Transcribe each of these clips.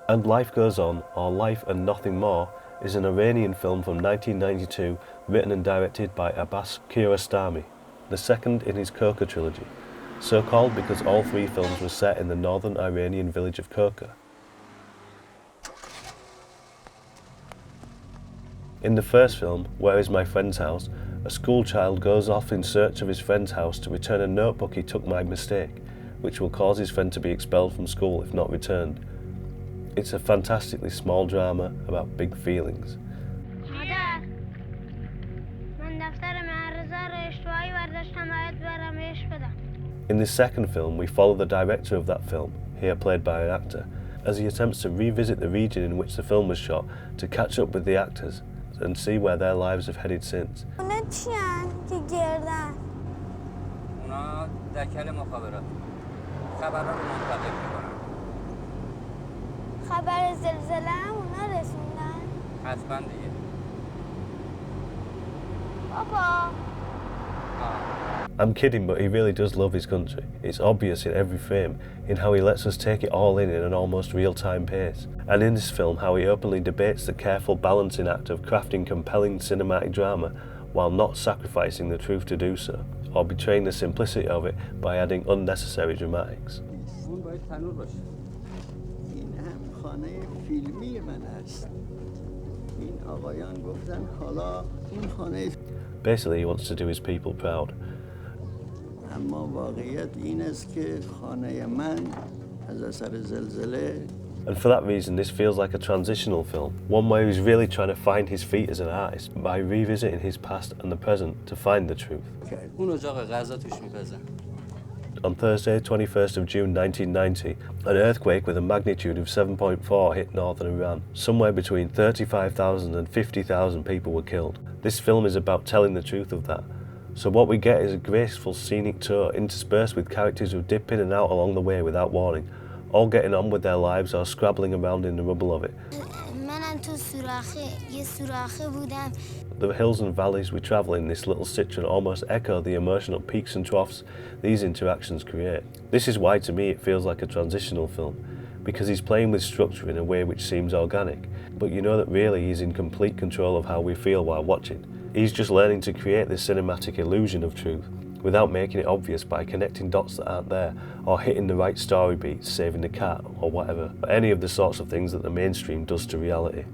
And Life Goes On, or Life and Nothing More, is an Iranian film from 1992 written and directed by Abbas Kiarostami, the second in his Kirkuk trilogy, so called because all three films were set in the northern Iranian village of Kirkuk. In the first film, Where Is My Friend's House?, a school child goes off in search of his friend's house to return a notebook he took by mistake, which will cause his friend to be expelled from school if not returned. It's a fantastically small drama about big feelings. In the second film, we follow the director of that film, here played by an actor, as he attempts to revisit the region in which the film was shot to catch up with the actors and see where their lives have headed since. I'm kidding, but he really does love his country. It's obvious in every frame, in how he lets us take it all in an almost real-time pace. And in this film, how he openly debates the careful balancing act of crafting compelling cinematic drama while not sacrificing the truth to do so, or betraying the simplicity of it by adding unnecessary dramatics. Basically, he wants to do his people proud. And for that reason, this feels like a transitional film, one where he's really trying to find his feet as an artist by revisiting his past and the present to find the truth. On Thursday, 21st of June 1990, an earthquake with a magnitude of 7.4 hit northern Iran. Somewhere between 35,000 and 50,000 people were killed. This film is about telling the truth of that. So what we get is a graceful scenic tour interspersed with characters who dip in and out along the way without warning, all getting on with their lives or scrabbling around in the rubble of it. The hills and valleys we travel in this little Citroen almost echo the emotional peaks and troughs these interactions create. This is why to me it feels like a transitional film, because he's playing with structure in a way which seems organic, but you know that really he's in complete control of how we feel while watching. He's just learning to create this cinematic illusion of truth, without making it obvious by connecting dots that aren't there, or hitting the right story beats, saving the cat, or whatever, or any of the sorts of things that the mainstream does to reality.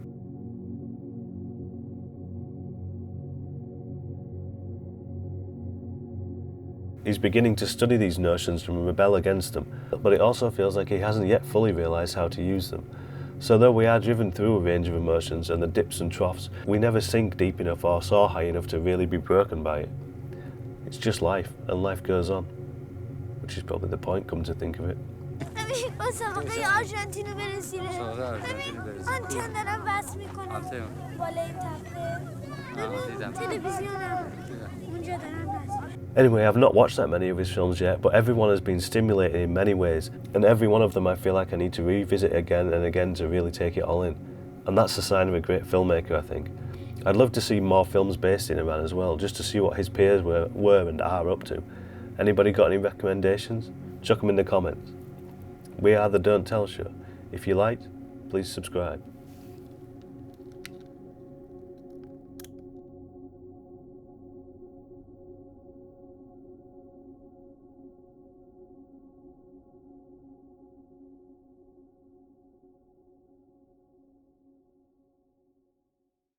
He's beginning to study these notions and rebel against them, but it also feels like he hasn't yet fully realised how to use them. So though we are driven through a range of emotions and the dips and troughs, we never sink deep enough or soar high enough to really be broken by it. It's just life, and life goes on, which is probably the point, come to think of it. Anyway, I've not watched that many of his films yet, but everyone has been stimulating in many ways, and every one of them I feel like I need to revisit again and again to really take it all in. And that's a sign of a great filmmaker, I think. I'd love to see more films based in Iran as well, just to see what his peers were and are up to. Anybody got any recommendations? Chuck them in the comments. We are the Don't Tell Show. If you liked, please subscribe.